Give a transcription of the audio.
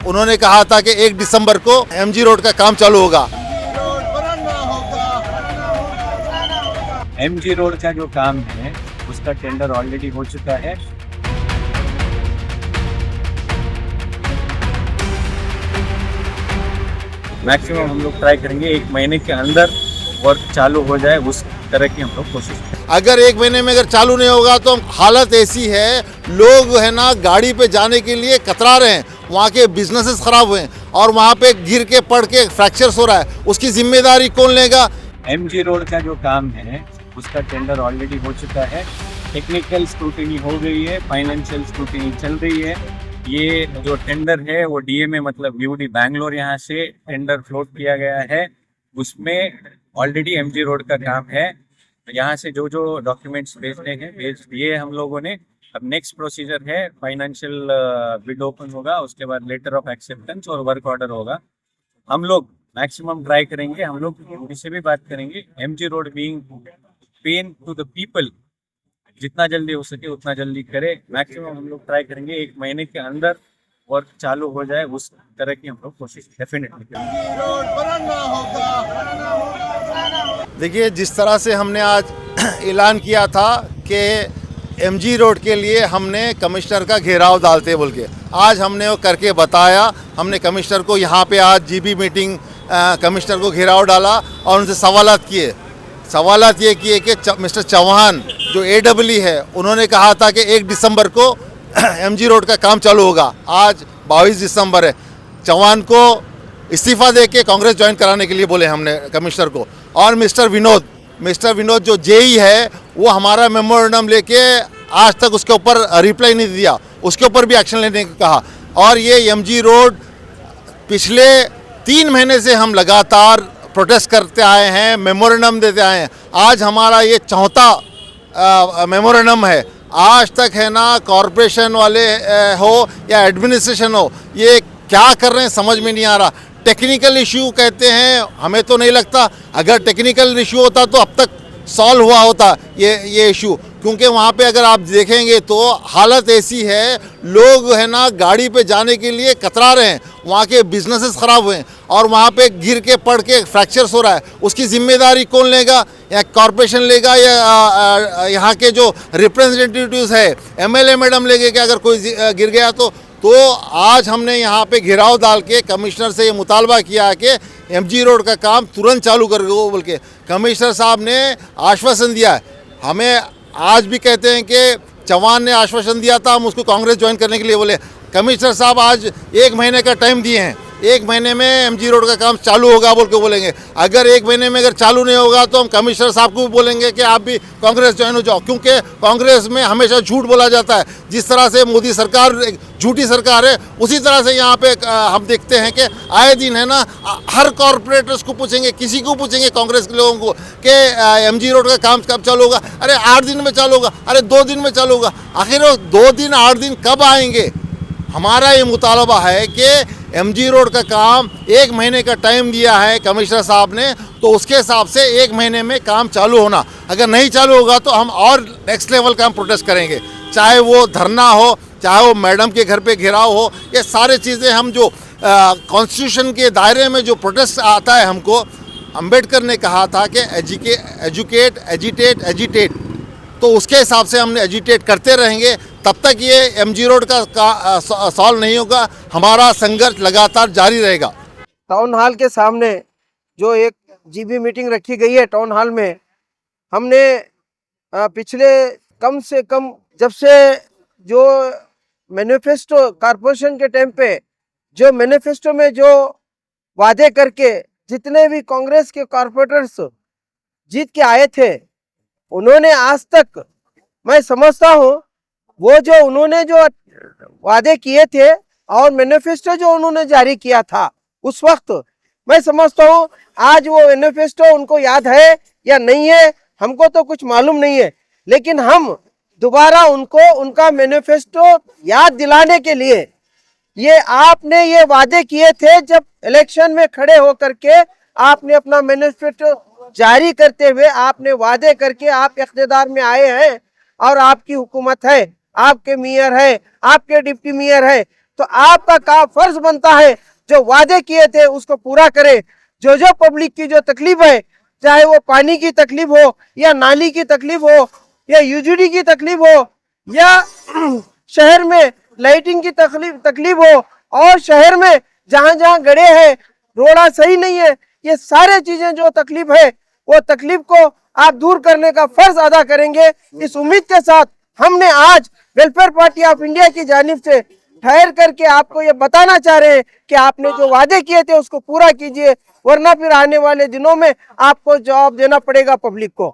उन्होंने कहा था कि 1 दिसंबर को एमजी रोड का काम चालू होगा। एमजी रोड का जो काम है उसका टेंडर ऑलरेडी हो चुका है। मैक्सिमम हम लोग ट्राई करेंगे 1 महीने के अंदर वर्क चालू हो जाए, उस तरह की हम लोग कोशिश करेंगे। अगर 1 महीने में अगर चालू नहीं होगा तो हालत ऐसी है, लोग है ना गाड़ी पे जाने के लिए कतरा रहे हैं, वहाँ के बिजनेसेस खराब हुए हैं और वहाँ पे गिर के पड़ के फ्रैक्चर्स हो रहा है, उसकी जिम्मेदारी कौन लेगा? एमजी रोड का जो काम है उसका टेंडर ऑलरेडी हो चुका है। टेक्निकल स्क्रूटिनी हो गई है, फाइनेंशियल स्क्रूटिनी चल रही है। ये जो टेंडर है वो डीएमए मतलब बीयूडी बैंगलोर यहाँ से टेंडर फ्लोट किया गया है, उसमें ऑलरेडी एमजी रोड का काम है। यहाँ से जो जो डॉक्यूमेंट्स भेजने हैं भेज दिए हम लोगों ने। अब नेक्स्ट प्रोसीजर है, फाइनेंशियल बिड ओपन होगा, उसके बाद लेटर ऑफ एक्सेप्टेंस और वर्क ऑर्डर होगा। हम लोग मैक्सिमम ट्राई करेंगे, हम लोग बीयूडी से भी बात करेंगे। MG road being pain to the people, जितना जल्दी हो सके उतना जल्दी करे। मैक्सिमम हम लोग ट्राई करेंगे 1 महीने के अंदर वर्क चालू हो जाए, उस तरह की हम लोग कोशिश डेफिनेटली करेंगे। देखिए, जिस तरह से हमने आज ऐलान किया था कि एमजी रोड के लिए हमने कमिश्नर का घेराव डालते बोल के, आज हमने वो करके बताया। हमने कमिश्नर को यहाँ पे आज जीबी मीटिंग कमिश्नर को घेराव डाला और उनसे सवालात किए। सवालात ये किए कि मिस्टर चौहान जो एडब्ल्यू है, उन्होंने कहा था कि 1 दिसंबर को एमजी रोड का काम चालू होगा। आज 22 दिसंबर है। चौहान को इस्तीफ़ा दे के कांग्रेस ज्वाइन कराने के लिए बोले हमने कमिश्नर को। और मिस्टर विनोद जो जेई है, वो हमारा मेमोरेंडम लेके आज तक उसके ऊपर रिप्लाई नहीं दिया, उसके ऊपर भी एक्शन लेने को कहा। और ये एमजी रोड पिछले 3 महीने से हम लगातार प्रोटेस्ट करते आए हैं, मेमोरेंडम देते आए हैं। आज हमारा ये 4था मेमोरेंडम है। आज तक है ना कॉरपोरेशन वाले हो या एडमिनिस्ट्रेशन हो, ये क्या कर रहे हैं समझ में नहीं आ रहा। टेक्निकल इश्यू कहते हैं, हमें तो नहीं लगता अगर टेक्निकल इश्यू होता तो अब तक सॉल्व हुआ होता ये इशू, क्योंकि वहाँ पे अगर आप देखेंगे तो हालत ऐसी है, लोग है ना गाड़ी पे जाने के लिए कतरा रहे हैं, वहाँ के बिजनेसेस ख़राब हुए हैं और वहाँ पे गिर के पड़ के फ्रैक्चर्स हो रहा है। उसकी जिम्मेदारी कौन लेगा? या कॉरपोरेशन लेगा या यहाँ के जो रिप्रेजेंटेटिव्स है एमएलए मैडम लेंगे कि अगर कोई गिर गया तो आज हमने यहाँ पे घेराव डाल के कमिश्नर से ये मुतालबा किया कि एमजी रोड का काम तुरंत चालू कर दो बोल के। कमिश्नर साहब ने आश्वासन दिया है। हमें आज भी कहते हैं कि चौहान ने आश्वासन दिया था, हम उसको कांग्रेस ज्वाइन करने के लिए बोले। कमिश्नर साहब आज 1 महीने का टाइम दिए हैं, 1 महीने में एमजी रोड का काम चालू होगा बोल के बोलेंगे। अगर 1 महीने में अगर चालू नहीं होगा तो हम कमिश्नर साहब को भी बोलेंगे कि आप भी कांग्रेस ज्वाइन हो जाओ, क्योंकि कांग्रेस में हमेशा झूठ बोला जाता है। जिस तरह से मोदी सरकार झूठी सरकार है, उसी तरह से यहाँ पे हम देखते हैं कि आए दिन है ना हर कॉरपोरेटर्स को पूछेंगे, किसी को पूछेंगे कांग्रेस के लोगों को कि एमजी रोड का काम कब चालू होगा। अरे 8 दिन में चालू होगा, अरे 2 दिन में चालू होगा। आखिर वो 2 दिन 8 दिन कब आएंगे? हमारा ये मुतालबा है कि एमजी रोड का काम 1 महीने का टाइम दिया है कमिश्नर साहब ने, तो उसके हिसाब से 1 महीने में काम चालू होना। अगर नहीं चालू होगा तो हम और नेक्स्ट लेवल का हम प्रोटेस्ट करेंगे, चाहे वो धरना हो, चाहे वो मैडम के घर पे घेराव हो। ये सारे चीज़ें हम जो कॉन्स्टिट्यूशन के दायरे में जो प्रोटेस्ट आता है, हमको अंबेडकर ने कहा था कि एजुकेट एजिटेट एजिटेट, तो उसके हिसाब से हमने एजिटेट करते रहेंगे। तब तक ये एमजी रोड का सॉल्व नहीं होगा, हमारा संघर्ष लगातार जारी रहेगा। टाउन हॉल के सामने जो एक जीबी मीटिंग रखी गई है टाउन हॉल में, हमने पिछले कम से कम जब से जो मैनिफेस्टो कॉरपोरेशन के टाइम पे जो मैनिफेस्टो में जो वादे करके जितने भी कांग्रेस के कॉरपोरेटर्स जीत के आए थे, उन्होंने आज तक, मैं समझता हूँ वो जो उन्होंने जो वादे किए थे और मैनिफेस्टो जो उन्होंने जारी किया था उस वक्त, मैं समझता हूँ आज वो मैनिफेस्टो उनको याद है या नहीं है हमको तो कुछ मालूम नहीं है, लेकिन हम दोबारा उनको उनका मैनिफेस्टो याद दिलाने के लिए ये आपने ये वादे किए थे जब इलेक्शन में खड़े होकर के आपने अपना मैनिफेस्टो जारी करते हुए आपने वादे करके आप इख्तियार में आए हैं और आपकी हुकूमत है, आपके मेयर है, आपके डिप्टी मेयर है, तो आपका काम फर्ज बनता है जो वादे किए थे उसको पूरा करें। जो पब्लिक की जो तकलीफ है, चाहे वो पानी की तकलीफ हो या नाली की तकलीफ हो या यूजीडी की तकलीफ हो या शहर में लाइटिंग की तकलीफ हो और शहर में जहां जहां गड्ढे हैं, रोड़ा सही नहीं है, ये सारे चीजें जो तकलीफ है वो तकलीफ को आप दूर करने का फर्ज अदा करेंगे। इस उम्मीद के साथ हमने आज वेलफेयर पार्टी ऑफ इंडिया की जानिब से ठहर करके आपको ये बताना चाह रहे हैं कि आपने जो वादे किए थे उसको पूरा कीजिए, वरना फिर आने वाले दिनों में आपको जवाब देना पड़ेगा पब्लिक को।